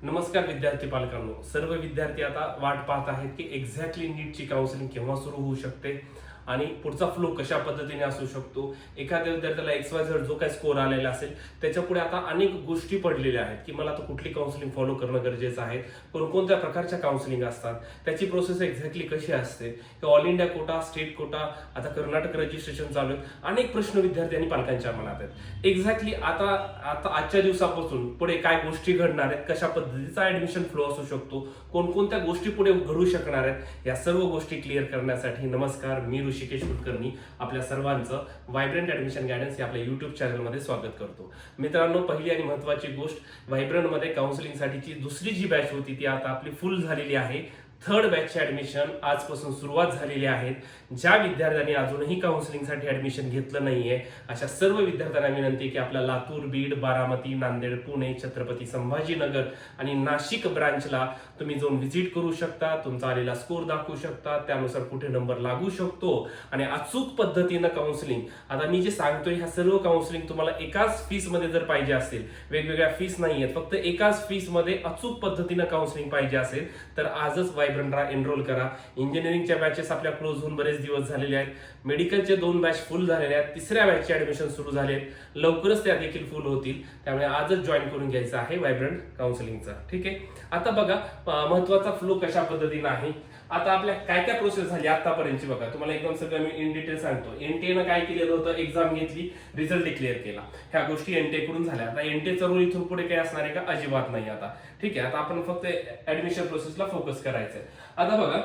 नमस्कार विद्यार्थी पालकांनो, सर्व विद्यार्थी आता वाट पाहत आहेत की एक्झॅक्टली नीटची काउन्सिलिंग केव्हा सुरू होऊ शकते आणि पुढचा फ्लो कशा पद्धतीने असू शकतो. एखाद्या विद्यार्थ्याला XYZ जो काही स्कोर आलेला असेल त्याच्यापुढे आता अनेक गोष्टी पडलेल्या आहेत की मला आता कुठली काउन्सिलिंग फॉलो करणं गरजेचं आहे, कोणकोणत्या प्रकारच्या काउन्सिलिंग असतात, त्याची प्रोसेस एक्झॅक्टली कशी असते, all India quota, state quota, आता कर्नाटक रजिस्ट्रेशन चालू आहे. अनेक प्रश्न विद्यार्थी आणि पालकांच्या मनात आहेत. एक्झॅक्टली आता आता आजच्या दिवसापासून पुढे काय गोष्टी घडणार आहेत, कशा पद्धतीचा ऍडमिशन फ्लो असू शकतो, कोणकोणत्या गोष्टी पुढे घडू शकणार आहेत, या सर्व गोष्टी क्लिअर करण्यासाठी नमस्कार, मी ऋषिकेश कुलकर्णी आपल्या सर्वांचं व्हायब्रंट ऍडमिशन गायडन्स या आपल्या युट्यूब चॅनलमध्ये स्वागत करतो. मित्रांनो, पहिली आणि महत्त्वाची गोष्ट, व्हायब्रंटमध्ये काउन्सिलिंगसाठीची दुसरी जी बॅच होती ती आता आपली फुल झालेली आहे. थर्ड बॅचचे ऍडमिशन आजपासून सुरुवात झालेली आहे. ज्या विद्यार्थ्यांनी अजूनही काउन्सिलिंगसाठी ऍडमिशन घेतलं नाहीये अशा सर्व विद्यार्थ्यांना विनंती की आपल्या लातूर, बीड, बारामती, नांदेड, पुणे, छत्रपती संभाजीनगर आणि नाशिक ब्रांचला तुम्ही जाऊन व्हिजिट करू शकता, तुमचा आलेला स्कोर दाखवू शकता, त्यानुसार कुठे नंबर लागू शकतो आणि अचूक पद्धतीनं काउन्सिलिंग. आता मी जे सांगतोय ह्या सर्व काउन्सिलिंग तुम्हाला एकाच फीस मध्ये जर पाहिजे असेल, वेगवेगळ्या फीस नाहीयेत, फक्त एकाच फीस मध्ये अचूक पद्धतीनं काउन्सिलिंग पाहिजे असेल तर आजच व्हायब्रंटला एनरोल करा. इंजिनिअरिंगच्या बॅचेस आपल्या क्लोज होऊन बरेच दिवस झालेले आहेत. मेडिकलचे 2 बॅच फुल झालेले आहेत. तिसऱ्या बॅचचे ऍडमिशन सुरू झाले आहेत. लवकरच त्या देखील फुल होतील. त्यामुळे आजच जॉईन करून घ्यायचं आहे व्हायब्रंट काउन्सिलिंगचा. ठीक आहे. आता बघा महत्वाचा फ्लो कशा पद्धतीने आहे. आता आपल्या काय काय प्रोसेस झाली आतापर्यंतची बघा, तुम्हाला एकदम सगळं मी इन डिटेल सांगतो. एनटीएनं काय केलेलं होतं, एक्झाम घेतली, रिझल्ट डिक्लेअर केला, ह्या गोष्टी एनटीए कडून झाल्या. आता एनटीएचा रोल इथून पुढे काय असणार आहे का, अजिबात नाही आता. ठीक आहे. आता आपण फक्त ऍडमिशन प्रोसेसला फोकस करायचंय. आता बघा,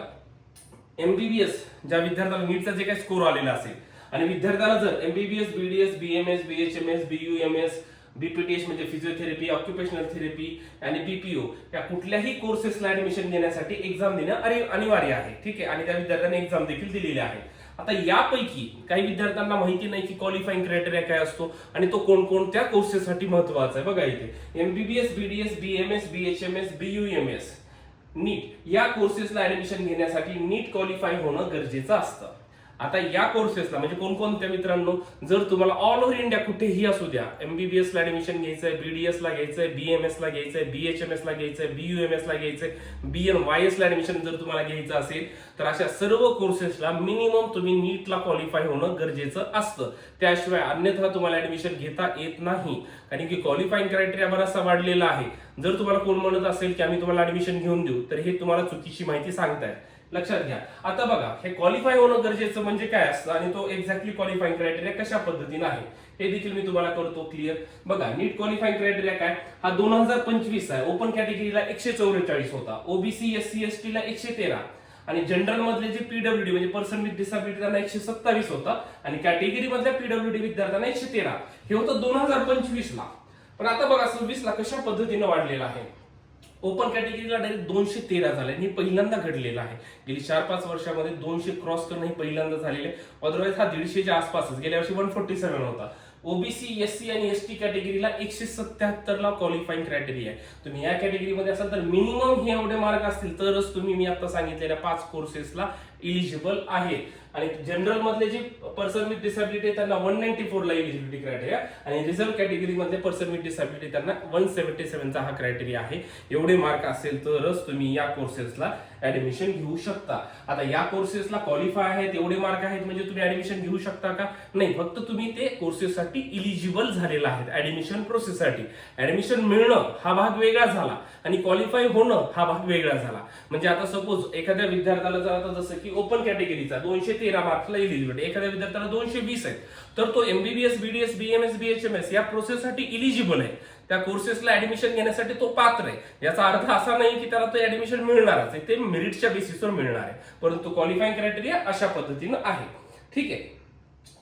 एमबीबीएस ज्या विद्यार्थ्याला नीटचा जे काही स्कोर आलेला असेल आणि विद्यार्थ्याला जर MBBS, BDS, BMS, BHMS, BUMS, BPTS म्हणजे फिजिओथेरपी, ऑक्युपेशनल थेरपी आणि बीपीओ या कुठल्याही कोर्सेसला ऍडमिशन घेण्यासाठी एक्झाम देणं अनिवार्य आहे. ठीक आहे. आणि त्या विद्यार्थ्यांनी एक्झाम देखील दिलेली आहे. आता यापैकी काही विद्यार्थ्यांना माहिती नाही की क्वालिफाईंग क्रायटेरिया काय असतो आणि तो कोणकोणत्या कोर्सेससाठी महत्वाचा आहे. बघा इथे MBBS, BDS, BMS, BHMS, BUMS, NEET या कोर्सेसला ऍडमिशन घेण्यासाठी नीट क्वालिफाय होणं गरजेचं असतं. आता या कोर्सेसला म्हणजे कोणकोणत्या मित्रांनो, जर तुम्हाला ऑल ओव्हर इंडिया कुठेही असू द्या, एमबीबीएस ला ऍडमिशन घ्यायचंय, बीडीएस ला घ्यायचंय, बीएमएस ला घ्यायचंय, बीएचएमएस ला घ्यायचंय, बीयूएमएस ला घ्यायचंय, बीएनवायएस ला ऍडमिशन जर तुम्हाला घ्यायचं असेल तर अशा सर्व कोर्सेसला मिनिमम तुम्ही नीटला क्वालिफाय होणं गरजेचं असतं. त्याशिवाय अन्यथा तुम्हाला ऍडमिशन घेता येत नाही. कारण की क्वालिफाईंग क्रायटेरिया बराचसा वाढलेला आहे. जर तुम्हाला कोण म्हणत असेल की आम्ही तुम्हाला ऍडमिशन घेऊन देऊ तर हे तुम्हाला चुकीची माहिती सांगताय. लक्षात घ्या. आता बघा, हे क्वालिफाय होणं गरजेचं म्हणजे काय असतं आणि तो एक्झॅक्टली क्वालिफाईंग क्रायटेरिया कशा पद्धतीने आहे हे देखील मी तुम्हाला करतो क्लिअर. बघा, नीट क्वालिफाईंग क्रायटेरिया काय, हा 2025 आहे. ओपन कॅटेगरीला 144 होता, ओबीसी, एससी, एसटी ला 113 आणि जनरल मधले जे पीडब्ल्यूडी म्हणजे पर्सन विथ डिसॅबिलिटी त्यांना 127 होता आणि कॅटेगरी मधल्या पीडब्ल्यूडी विद्यार्थ्यांना 113. हे होतं 2025 ला. पण आता बघा 26 ला कशा पद्धतीने वाढलेलं आहे. ओपन कॅटेगरीला डायरेक्ट 213 झाले. हे पहिल्यांदा घडलेलं आहे. गेली 4-5 वर्षामध्ये 200 क्रॉस करणं हे पहिल्यांदा झालेलं आहे. अदरवाईज हा 150च्या आसपासच, गेल्या वर्षी 147 होता. ओबीसी, एससी आणि एसटी कॅटेगरीला 177 ला क्वालिफाईंग क्रायटेरिया आहे. तुम्ही या कॅटेगरीमध्ये असाल तर मिनिमम हे एवढे मार्क असतील तरच तुम्ही मी आता सांगितलेल्या 5 कोर्सेसला इलिजिबल आहे. आणि जनरल मधले जे पर्सन विथ डिसॅबिलिटी त्यांना 194 ला इलिजिबिलिटी क्रायटेरिया आणि रिझर्व कॅटेगरी मधले पर्सन विथ डिसॅबिलिटी त्यांना 177 चा हा क्रायटेरिया आहे. एवढे मार्क असेल तरच तुम्ही या कोर्सेसला ऍडमिशन घेऊ शकता. आता या कोर्सेसला क्वालिफाय आहेत, एवढे मार्क आहेत म्हणजे तुम्ही ऍडमिशन घेऊ शकता का, नाही. फक्त तुम्ही ते कोर्सेससाठी इलिजिबल झालेला आहेत. ऍडमिशन प्रोसेससाठी ऍडमिशन मिळणं हा भाग वेगळा झाला आणि क्वालिफाय होणं हा भाग वेगळा झाला. म्हणजे आता सपोज एखाद्या विद्यार्थ्याला जर आता जसं की ओपन कॅटेगरीचा 213 मार्क्सला इलिजिबिलिटी, एखाद्या विद्यार्थ्याला 220 आहे, तर तो एमबीबीएस, बीडीएस, बीएमएस, बीएचएमएस या प्रोसेससाठी इलिजिबल आहे. त्या कोर्सेसला ऍडमिशन घेण्यासाठी तो पात्र आहे. याचा अर्थ असा नाही की त्याला तो ऍडमिशन मिळणारच आहे, ते मेरिटच्या बेसिसवर मिळणार आहे. परंतु क्वालिफाईंग क्रायटेरिया अशा पद्धतीनं आहे. ठीक आहे.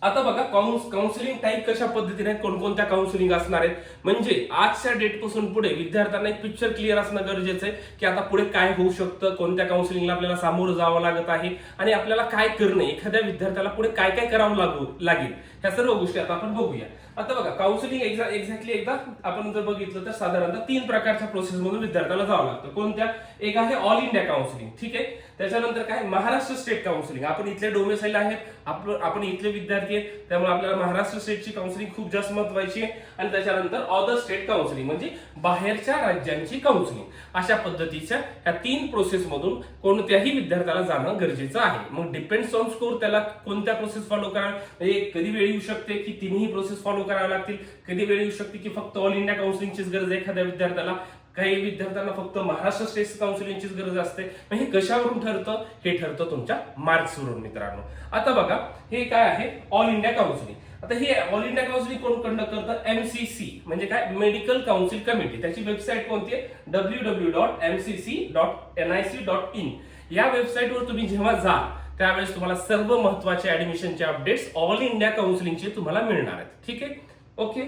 आता बघा, काउन्सिलिंग टाईप कशा पद्धतीने आहेत, कोणकोणत्या काउन्सिलिंग असणार आहेत. म्हणजे आजच्या डेट पासून पुढे विद्यार्थ्यांना एक पिक्चर क्लिअर असणं गरजेचं आहे की आता पुढे काय होऊ शकतं, कोणत्या काउन्सिलिंगला आपल्याला सामोरं जावं लागत आहे आणि आपल्याला काय करणं, एखाद्या विद्यार्थ्याला पुढे काय काय करावं लागेल, ह्या सर्व गोष्टी आता आपण बघूया. आता बघा, काउन्सिलिंग एक्झॅक्टली एकदा आपण जर बघितलं तर साधारणतः 3 प्रकारच्या प्रोसेस मधून विद्यार्थ्याला जावं लागतं. कोणत्या, एक आहे ऑल इंडिया काउन्सिलिंग. ठीक आहे. त्याच्यानंतर काय, महाराष्ट्र स्टेट काउन्सिलिंग. आपण इथले डोमेसाईल आहेत, आपण इथले विद्यार्थी विद्यार्थी आहेत, त्यामुळे आपल्याला महाराष्ट्र स्टेटची काउन्सिलिंग खूप जास्त महत्वाची आहे. आणि त्याच्यानंतर अदर स्टेट काउन्सिलिंग म्हणजे बाहेरच्या राज्यांची काउन्सिलिंग. अशा पद्धतीच्या या 3 प्रोसेस मधून कोणत्याही विद्यार्थ्याला जाणं गरजेचं आहे. मग डिपेंड्स ऑन स्कोर त्याला कोणत्या प्रोसेस फॉलो कराव्या, म्हणजे कधी वेळ येऊ शकते की तिन्ही प्रोसेस फॉलो कराव्या लागतील, कधी वेळ येऊ शकते की फक्त ऑल इंडिया काउन्सिलिंगचीच गरज आहे एखाद्या विद्यार्थ्याला, काही विद्यार्थ्यांना फक्त महाराष्ट्र स्टेट काउन्सिलिंगचीच गरज असते. हे कशावरून ठरतं? हे ठरतं तुमच्या मार्क्सवरून मित्रांनो. आता बघा हे काय आहे ऑल इंडिया काउन्सिलिंग. आता हे ऑल इंडिया काउन्सिलिंग कोण कंडक्ट करतं? MCC म्हणजे काय? Medical council committee. त्याची वेबसाईट कोणती आहे? www.mcc.nic.in. या वेबसाईटवर तुम्ही जेव्हा जाल त्यावेळेस तुम्हाला सर्व महत्त्वाचे ऍडमिशनचे अपडेट्स ऑल इंडिया काउन्सिलिंगचे तुम्हाला मिळणार आहेत. ठीक आहे, ओके.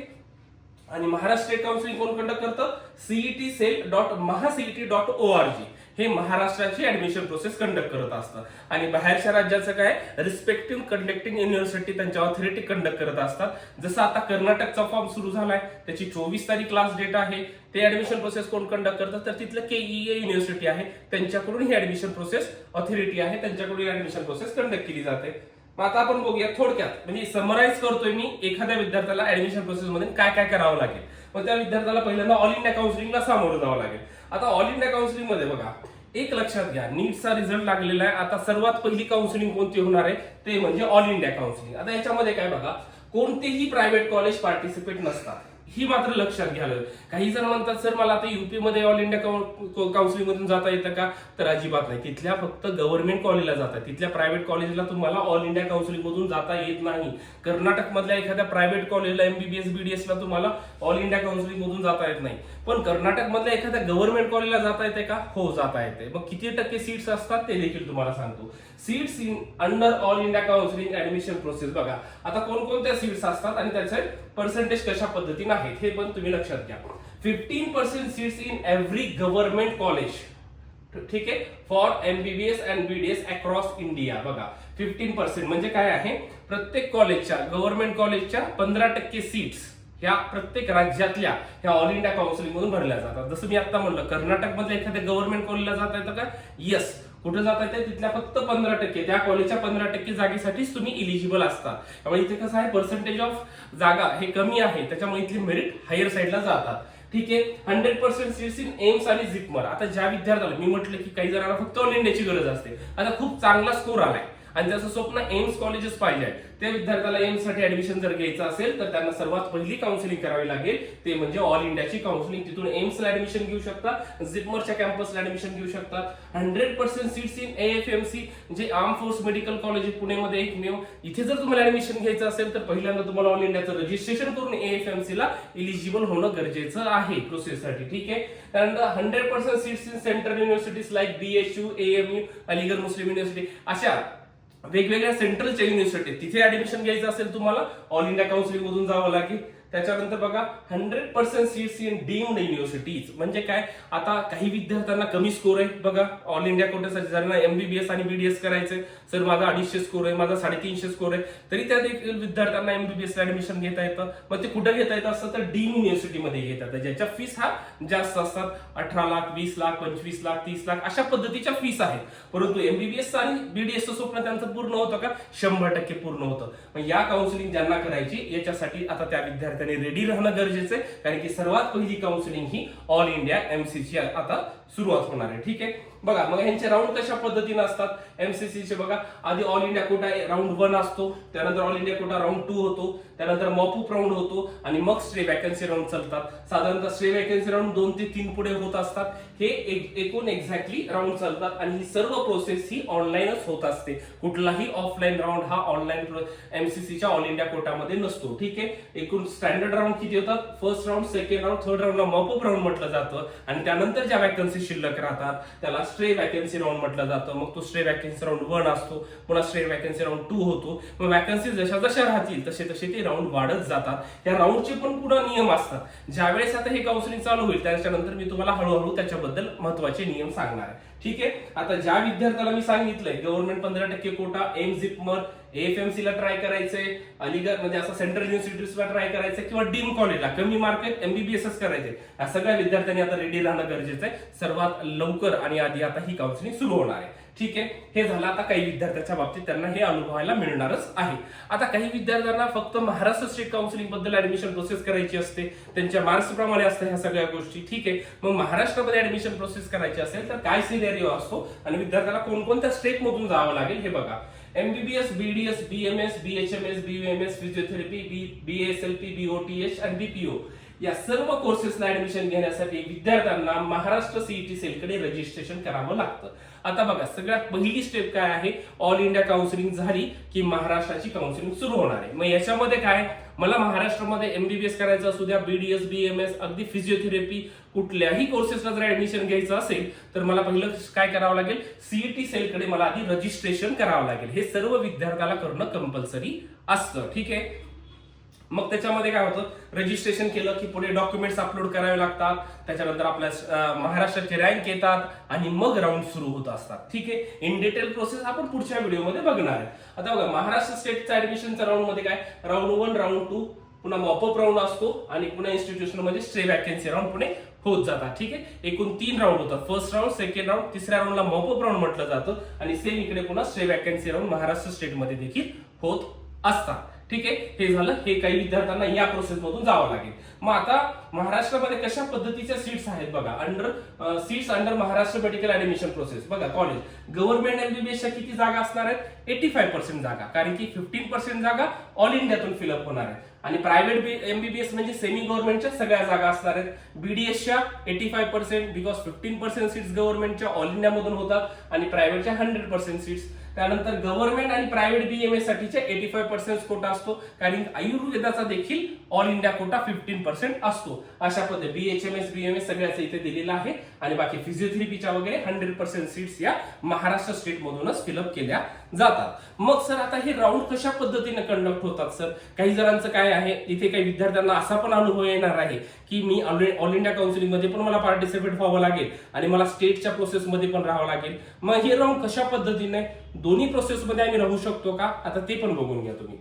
आणि महाराष्ट्र स्टेट काउन्सिलिंग कोण कंडक्ट करतं? cetcell.mahacet.org. हे महाराष्ट्राची ऍडमिशन प्रोसेस कंडक्ट करत असतं. आणि बाहेरच्या राज्याचं काय? रिस्पेक्टिव्ह कंडक्टिंग युनिव्हर्सिटी त्यांच्या ऑथॉरिटी कंडक्ट करत असतात. जसं आता कर्नाटकचा फॉर्म सुरू झालाय, त्याची 24 तारीख लास्ट डेट आहे. ते ऍडमिशन प्रोसेस कोण कंडक्ट करतं? तर तिथलं KEA युनिव्हर्सिटी आहे, त्यांच्याकडून ही ऍडमिशन प्रोसेस ऑथॉरिटी आहे, त्यांच्याकडून ऍडमिशन प्रोसेस कंडक्ट केली जाते. मग आता आपण बघूया थोडक्यात, म्हणजे समराइज करतोय मी एखाद्या विद्यार्थ्याला ऍडमिशन प्रोसेस मध्ये काय काय करावं लागेल. मग त्या विद्यार्थ्याला पहिल्यांदा ऑल इंडिया काउन्सिलिंगला सामोरं जावं लागेल. आता ऑल इंडिया काउन्सिलिंग मध्ये बघा एक लक्षात घ्या, नीटचा रिझल्ट लागलेला आहे. आता सर्वात पहिली काउन्सिलिंग कोणती होणार आहे? ते म्हणजे ऑल इंडिया काउन्सिलिंग. आता याच्यामध्ये काय बघा, कोणतेही प्रायव्हेट कॉलेज पार्टिसिपेट नसतात, ही मात्र लक्षात घ्यायला. काही जण म्हणतात सर मला आता UP मध्ये ऑल इंडिया काउन्सिलिंग मधून जाता येतं का? तर अजिबात नाही. तिथल्या फक्त गव्हर्नमेंट कॉलेजला जातात, तिथल्या प्रायव्हेट कॉलेजला तुम्हाला ऑल इंडिया काउन्सिलिंग मधून जाता येत नाही. कर्नाटक मधल्या एखाद्या प्रायव्हेट कॉलेजला MBBS BDS ला तुम्हाला ऑल इंडिया काउन्सिलिंग मधून जाता येत नाही. पण कर्नाटक मधल्या एखाद्या गव्हर्नमेंट कॉलेजला जाता येते का? हो, जाता येते. मग किती टक्के सीट्स असतात ते देखील तुम्हाला सांगतो. Seats in under all India counselling admission process बघा आता कोणकोणत्या सीट्स असतात आणि त्याचे पर्सेंटेज कशा पद्धतीने आहेत हे पण तुम्ही लक्षात घ्या. 15% seats in every government college. ठीक आहे, for MBBS and BDS across India. बघा 15% म्हणजे काय आहे? प्रत्येक कॉलेजच्या, गव्हर्नमेंट कॉलेजच्या 15% सीट्स ह्या प्रत्येक राज्यातल्या ह्या ऑल इंडिया काउन्सिलिंग मधून भरल्या जातात. जसं मी आता म्हणलं, कर्नाटक मधल्या एखाद्या गव्हर्नमेंट कॉलेजला जाता येतं का? येस. कुठे जाता येते? तिथल्या फक्त 15%, त्या कॉलेजच्या 15% जागेसाठीच तुम्ही इलिजिबल असतात. त्यामुळे इथे कसं आहे, पर्सेंटेज ऑफ जागा हे कमी आहे, त्याच्यामुळे इथली मेरिट हायर साईडला जातात. ठीक आहे, 100% सीट्स इन एम्स आणि झिपमर. आता ज्या विद्यार्थ्याला मी म्हटलं की काही जणांना फक्त ऑल इंडियाची गरज असते, आता खूप चांगला स्कोर आलाय आणि त्याचं स्वप्न एम्स कॉलेजेस पाहिजे, त्या विद्यार्थ्याला एम्स साठी ऍडमिशन जर घ्यायचं असेल तर त्यांना सर्वात पहिली काउन्सिलिंग करावी लागेल, ते म्हणजे ऑल इंडियाची काउन्सिलिंग. तिथून एम्सला ऍडमिशन घेऊ शकता, झिपमरच्या कॅम्पसला ऍडमिशन घेऊ शकता. 100% सीट्स इन AFMC म्हणजे आर्म फोर्स मेडिकल कॉलेज पुणेमध्ये एकमेव. इथे जर तुम्हाला ऍडमिशन घ्यायचं असेल तर पहिल्यांदा तुम्हाला ऑल इंडियाचं रजिस्ट्रेशन करून AFMC ला इलिजिबल होणं गरजेचं आहे प्रोसेससाठी. ठीक आहे, त्यानंतर 100% seats in central universities like BHU, AMU, Aligarh Muslim university, अशा वेगवेगळ्या सेंट्रलच्या युनिव्हर्सिटी, तिथे ऍडमिशन घ्यायचं असेल तुम्हाला ऑल इंडिया काउन्सिलिंग मधून जावं लागेल. त्याच्यानंतर बघा 100% सीट्स इन डीम्ड युनिव्हर्सिटीज म्हणजे काय? आता काही विद्यार्थ्यांना कमी स्कोर आहे बघा ऑल इंडिया कोट्यासाठी, ज्यांना MBBS आणि BDS करायचंय, सर माझा 250 स्कोर आहे, माझा 350 स्कोर आहे, तरी त्या देखील विद्यार्थ्यांना MBBS ला ऍडमिशन घेता येतं. मग ते कुठे घेता येतं असतं? तर डीम युनिव्हर्सिटीमध्ये घेता येतं, ज्याच्या फीस हा जास्त असतात. 18 लाख, 20 लाख, 25 लाख, 30 लाख अशा पद्धतीच्या फीस आहेत. परंतु MBBS आणि BDS स्वप्न त्यांचं पूर्ण होतं का? 100% पूर्ण होतं. मग या काउन्सिलिंग ज्यांना करायची याच्यासाठी आता त्या विद्यार्थ्यांनी रेडी राहणं गरजेचं आहे, कारण की सर्वात पहिली काउन्सिलिंग ही ऑल इंडिया MCC आता सुरुवात होणार आहे. ठीक आहे, बघा मग ह्यांचे राऊंड कशा पद्धतीने असतात MCC चे बघा. आधी ऑल इंडिया कोटा राऊंड 1 असतो, त्यानंतर ऑल इंडिया कोटा राऊंड 2 होतो, त्यानंतर मॉपअप राऊंड होतो आणि मग स्ट्रे वॅकन्सी राऊंड चालतात. साधारणतः स्ट्रे वॅकन्सी राऊंड 2 ते 3 पुढे होत असतात. हे एकूण एक्झॅक्टली राऊंड चालतात आणि ही सर्व प्रोसेस ही ऑनलाईनच होत असते. कुठलाही ऑफलाईन राऊंड हा ऑनलाईन MCCच्या ऑल इंडिया कोटामध्ये नसतो. ठीक आहे, एकूण स्टँडर्ड राऊंड किती होतात? First round, second round, third राऊंडला मॉपअप राऊंड म्हटलं जातं आणि त्यानंतर ज्या वॅकन्सी शिल्लक राहतात त्याला स्ट्रे वॅकन्सी राऊंड म्हटलं जातं. मग तो स्ट्रे वॅकन्सी राऊंड 1 असतो, पुन्हा स्ट्रे वॅकन्सी राऊंड 2 होतो. मग वॅकन्सी जशा जशा राहतील तसे तसे ते राऊंड वाढत जातात. या राऊंडचे पण पुढे नियम असतात. ज्यावेळेस आता हे काउन्सिलिंग चालू होईल त्याच्यानंतर मी तुम्हाला हळूहळू त्याच्याबद्दल महत्त्वाचे नियम सांगणार आहे. ठीक आहे, आता ज्या विद्यार्थ्याला मी सांगितलंय गव्हर्नमेंट 15% कोटा, एम्स, झिपमर, AFMC ला ट्राय करायचंय, अलीगड म्हणजे असं सेंट्रल युनिव्हर्सिटीजला ट्राय करायचंय किंवा डीम कॉलेजला कमी मार्क MBBS करायचे, या सगळ्या विद्यार्थ्यांनी आता रेडी राहणं गरजेचं आहे. सर्वात लवकर आणि आधी आता ही काउन्सिलिंग सुरू होणार आहे. ठीक आहे, हे झालं आता काही विद्यार्थ्यांच्या बाबतीत, त्यांना हे अनुभवायला मिळणारच आहे. आता काही विद्यार्थ्यांना फक्त महाराष्ट्र स्टेट काउन्सिलिंग बद्दल ऍडमिशन प्रोसेस करायची असते, त्यांच्या मार्क्स प्रमाणे असते ह्या सगळ्या गोष्टी. ठीक आहे, मग महाराष्ट्रामध्ये ऍडमिशन प्रोसेस करायची असेल तर काय सिनेरिओ असतो आणि विद्यार्थ्याला कोणकोणत्या स्टेप मधून जावं लागेल हे बघा. MBBS, BDS, BMS, BHMS, BUMS, physiotherapy, BASLP, BOTH आणि BPO या सर्व कोर्सेसला ऍडमिशन घेण्यासाठी विद्यार्थ्यांना महाराष्ट्र CET सेलकडे रजिस्ट्रेशन करावं लागतं. आता बघा, सगळ्यात पहिली स्टेप काय आहे, ऑल इंडिया काउन्सिलिंग झाली की महाराष्ट्राची काउन्सिलिंग सुरू होणार आहे. मग याच्यामध्ये काय, मला महाराष्ट्रामध्ये MBBS करायचं असू द्या, BDS, BMS, अगदी फिजिओथेरपी कुठल्याही कोर्सेसला जर ऍडमिशन घ्यायचं असेल तर मला पहिलं काय करावं लागेल, CET सेलकडे मला आधी रजिस्ट्रेशन करावं लागेल. हे सर्व विद्यार्थ्याला करणं कंपल्सरी असतं. ठीक आहे, मग त्याच्यामध्ये काय होतं, रजिस्ट्रेशन केलं की पुढे डॉक्युमेंट्स अपलोड करावे लागतात, त्याच्यानंतर आपल्या महाराष्ट्राचे रँक येतात आणि मग राऊंड सुरू होत असतात. ठीक आहे, इन डिटेल प्रोसेस आपण पुढच्या व्हिडिओमध्ये बघणार आहे. आता बघा, महाराष्ट्र स्टेटचा ऍडमिशनचा राऊंड मध्ये काय, राऊंड 1, राऊंड 2, पुन्हा मॉपअप राऊंड असतो आणि पुन्हा इन्स्टिट्यूशन मध्ये स्टे वॅकन्सी राऊंड पुढे होत जातात. ठीक आहे, एकूण 3 राऊंड होतात, फर्स्ट राऊंड, सेकंड राऊंड, तिसऱ्या राऊंडला मॉपअप राऊंड म्हटलं जातं आणि सेम इकडे पुन्हा स्टे वॅकन्सी राऊंड महाराष्ट्र स्टेटमध्ये देखील होत असतात. ठीक आहे, हे झालं, हे काही विद्यार्थ्यांना या प्रोसेस मधून जावं लागेल. मग आता महाराष्ट्रामध्ये कशा पद्धतीच्या सीट्स आहेत बघा, seats under Maharashtra medical admission process. बघा, कॉलेज गव्हर्नमेंट MBBSच्या किती जागा असणार आहेत, 85% जागा, कारण की 15% जागा ऑल इंडियातून फिलअप होणार आहेत आणि प्रायव्हेट MBBS म्हणजे सेमी गव्हर्नमेंटच्या सगळ्या जागा असणार आहेत. BDSच्या 85% बिकॉज 15% सीट्स गव्हर्नमेंटच्या ऑल इंडियामधून होतात आणि प्रायव्हेटच्या 100% सीट्स. त्यानंतर गव्हर्नमेंट आणि प्रायव्हेट BMS साठीच्या 85% कोटा असतो, कारण आयुर्वेदाचा देखील ऑल इंडिया कोटा 15% असतो. अशा पद्धतीने BHMS, BMS सगळ्याच इथे दिलेला आहे आणि बाकी फिजिओथेरपीच्या वगैरे 100% सीट्स या महाराष्ट्र स्टेट मधूनच फिलअप केल्या जातात. मग सर आता हे राऊंड कशा पद्धतीने कंडक्ट होतात सर, काही जणांचं काय आहे, इथे काही विद्यार्थ्यांना असा पण अनुभव येणार आहे की मी ऑल इंडिया काउन्सिलिंग मध्ये पण मला पार्टिसिपेट व्हावं लागेल आणि मला स्टेटच्या प्रोसेसमध्ये पण राहावं लागेल. मग हे राऊंड कशा पद्धतीने, दोन्ही प्रोसेसमध्ये आम्ही राहू शकतो का, आता ते पण बघून घ्या तुम्ही.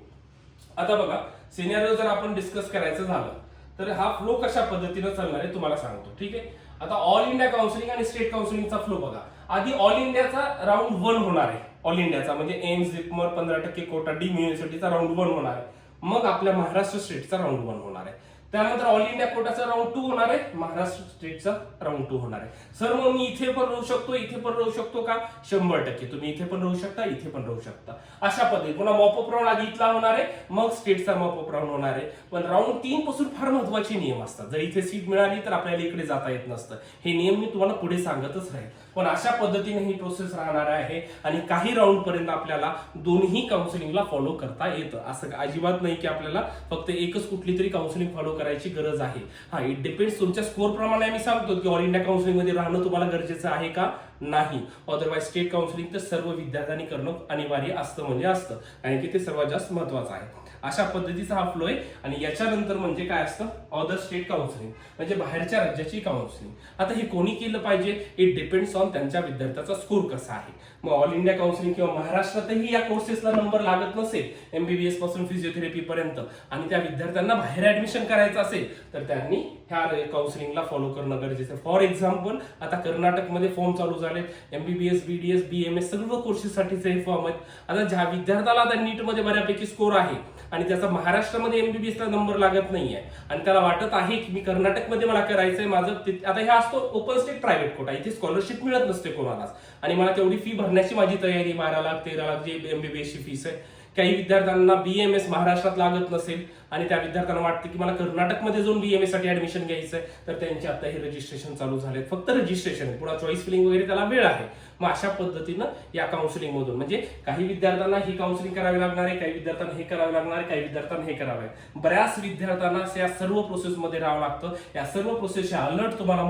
आता बघा, सिनेरिओ जर आपण डिस्कस करायचं झालं तर हा फ्लो कशा पद्धतीने चालणार आहे तुम्हाला सांगतो. ठीक आहे, आता ऑल इंडिया काउन्सिलिंग आणि स्टेट काउन्सिलिंगचा फ्लो बघा. आधी ऑल इंडियाचा राऊंड 1 होणार आहे, ऑल इंडियाचा म्हणजे एम्स, जिपमर 15% कोटा, डीम युनिव्हर्सिटीचा राऊंड 1 होणार आहे. मग आपल्या महाराष्ट्र स्टेटचा राऊंड 1 होणार आहे. त्यानंतर ऑल इंडिया कोटाचा राऊंड 2 होणार आहे, महाराष्ट्र स्टेटचा राऊंड 2 होणार आहे. सर मग मी इथे पण राहू शकतो, इथे पण राहू शकतो का, 100% तुम्ही इथे पण राहू शकता, इथे पण राहू शकता. अशा पद्धतीने पुन्हा मॉपअप राऊंड आधी इथला होणार आहे, मग स्टेटचा मॉपअप राऊंड होणार आहे. पण राऊंड 3 पासून फार महत्वाचे नियम असतात. जर इथे सीट मिळाली तर आपल्याला इकडे जाता येत नसतं. हे नियम मी तुम्हाला पुढे सांगतच राहील. पण अशा पद्धतीने ही प्रोसेस राहणार आहे आणि काही राऊंड पर्यंत आपल्याला दोन्ही काउन्सिलिंगला फॉलो करता येतं. असं अजिबात नाही की आपल्याला फक्त एकच कुठली तरी काउन्सिलिंग फॉलो करायची गरज आहे. हा, इट डिपेंड्स तुमच्या स्कोर प्रमाणे. आम्ही सांगतो की ऑल इंडिया काउन्सिलिंग मध्ये राहणं तुम्हाला गरजेचं आहे का, नाही. अदरवाईज स्टेट काउन्सिलिंग तर सर्व विद्यार्थ्यांनी करणं अनिवार्य असतं, म्हणजे असतं, कारण की ते सर्वात जास्त महत्वाचं आहे. अशा पद्धतीचा हा फ्लो आहे. आणि याच्यानंतर म्हणजे काय असतं, अदर स्टेट काउन्सिलिंग म्हणजे बाहेरच्या राज्याची काउन्सिलिंग. आता हे कोणी केलं पाहिजे, इट डिपेंड्स ऑन त्यांच्या विद्यार्थ्याचा स्कोर कसा आहे. मग ऑल इंडिया काउन्सिलिंग किंवा महाराष्ट्रातही या कोर्सेसला नंबर लागत नसेल MBBS पासून फिजिओथेरपी पर्यंत आणि त्या विद्यार्थ्यांना बाहेर ऍडमिशन करायचं असेल तर त्यांनी ह्या काउन्सिलिंगला फॉलो करणं गरजेचं आहे. फॉर एक्झाम्पल, आता कर्नाटकमध्ये फॉर्म चालू झाले, MBBS, BDS, BMS सर्व कोर्सेससाठीचे हे फॉर्म आहेत. आता ज्या विद्यार्थ्याला आता नीटमध्ये बऱ्यापैकी स्कोर आहे आणि त्याचा महाराष्ट्रामध्ये MBBSला नंबर लागत नाहीये आणि त्याला वाटत आहे की मी कर्नाटकमध्ये मला करायचंय माझं, आता हे असतो ओपन स्टेट प्रायव्हेट कोटा, इथे स्कॉलरशिप मिळत नसते कोणालाच आणि मला तेवढी फी भरण्याची माझी तयारी 12 लाख 13 लाख जी MBBSची फीस आहे. काही विद्यार्थ्यांना BMS महाराष्ट्रात लागत नसेल आणि त्या विद्यार्थ्यांना वाटते की मला कर्नाटकमध्ये जाऊन BMS साठी ऍडमिशन घ्यायचंय, तर त्यांचे आता हे रजिस्ट्रेशन चालू झाले. फक्त रजिस्ट्रेशन आहे, पुन्हा चॉईस फिलिंग वगैरे त्याला वेळ आहे. मग अशा पद्धतीनं या काउन्सिलिंग मधून म्हणजे काही विद्यार्थ्यांना ही काउन्सिलिंग करावी लागणार आहे, काही विद्यार्थ्यांना हे करावे लागणार आहे, काही विद्यार्थ्यांना हे करावं आहे. बऱ्याच विद्यार्थ्यांना या सर्व प्रोसेसमध्ये राहावं लागतं. या सर्व प्रोसेसचे अलर्ट तुम्हाला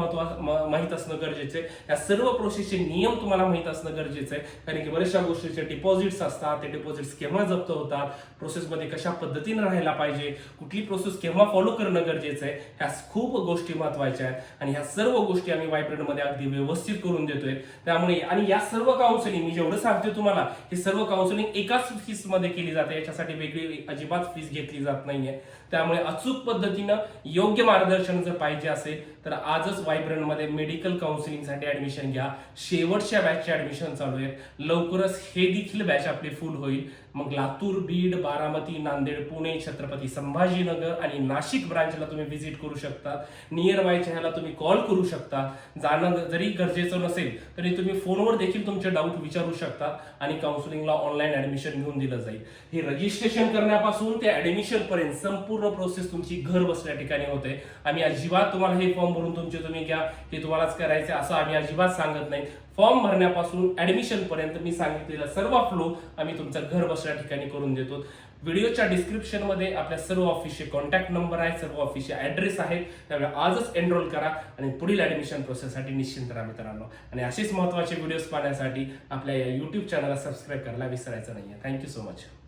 माहित असणं गरजेचं आहे. या सर्व प्रोसेसचे नियम तुम्हाला माहित असणं गरजेचं आहे, कारण की बऱ्याचशा गोष्टीचे डिपॉझिट्स असतात, ते डिपॉझिट्स केव्हा जप्त होतात, प्रोसेसमध्ये कशा पद्धतीने राहायला पाहिजे, कुठली प्रोसेस केव्हा फॉलो करणं गरजेचं आहे, ह्या खूप गोष्टी महत्वाच्या आहेत आणि ह्या सर्व गोष्टी आम्ही व्हायब्रंटमध्ये अगदी व्यवस्थित करून देतोय. त्यामुळे आणि या सर्व काउन्सिलिंग मी जेवढं सांगतोय तुम्हाला, हे सर्व काउन्सिलिंग एकाच फीस मध्ये केली जाते, याच्यासाठी वेगळी अजिबात फीस घेतली जात नाहीये. त्यामुळे अचूक पद्धतीनं योग्य मार्गदर्शन जर पाहिजे असेल तर आजच व्हायब्रंटमध्ये मेडिकल काउन्सिलिंगसाठी ऍडमिशन घ्या. शेवटच्या बॅचचे ऍडमिशन चालू आहे. लवकरच हे देखील बॅच आपली फुल होईल. मग लातूर, बीड, बारामती, नांदेड, पुणे, छत्रपती संभाजीनगर आणि नाशिक ब्रांचला तुम्ही व्हिजिट करू शकता. नियर बायच्या ह्याला तुम्ही कॉल करू शकता. जाणं जरी गरजेचं नसेल तरी तुम्ही फोनवर देखील तुमचे डाऊट विचारू शकता आणि काउन्सिलिंगला ऑनलाईन ऍडमिशन घेऊन दिलं जाईल. हे रजिस्ट्रेशन करण्यापासून ते ऍडमिशन पर्यंत संपूर्ण प्रोसेस तुमची घर बसल्या ठिकाणी होते. आम्ही अजिबात तुम्हाला हे फॉर्म भरून तुमचे तुम्ही घ्या, हे तुम्हालाच करायचे असं आम्ही अजिबात सांगत नाही. फॉर्म भरण्यापासून ऍडमिशन पर्यंत मी सांगितलेला सर्व फ्लो आम्ही तुमच्या घर बसल्या ठिकाणी करून देतो. व्हिडिओच्या डिस्क्रिप्शन मध्ये आपल्या सर्व ऑफिसचे कॉन्टॅक्ट नंबर आहे, सर्व ऑफिसचे ऍड्रेस आहे. त्यामुळे आजच एनरोल करा आणि पुढील ऍडमिशन प्रोसेससाठी निश्चिंत राहा मित्रांनो. आणि असेच महत्त्वाचे व्हिडिओज पाहण्यासाठी आपल्या या युट्यूब चॅनलला सबस्क्राईब करायला विसरायचं नाहीये. Thank you so much.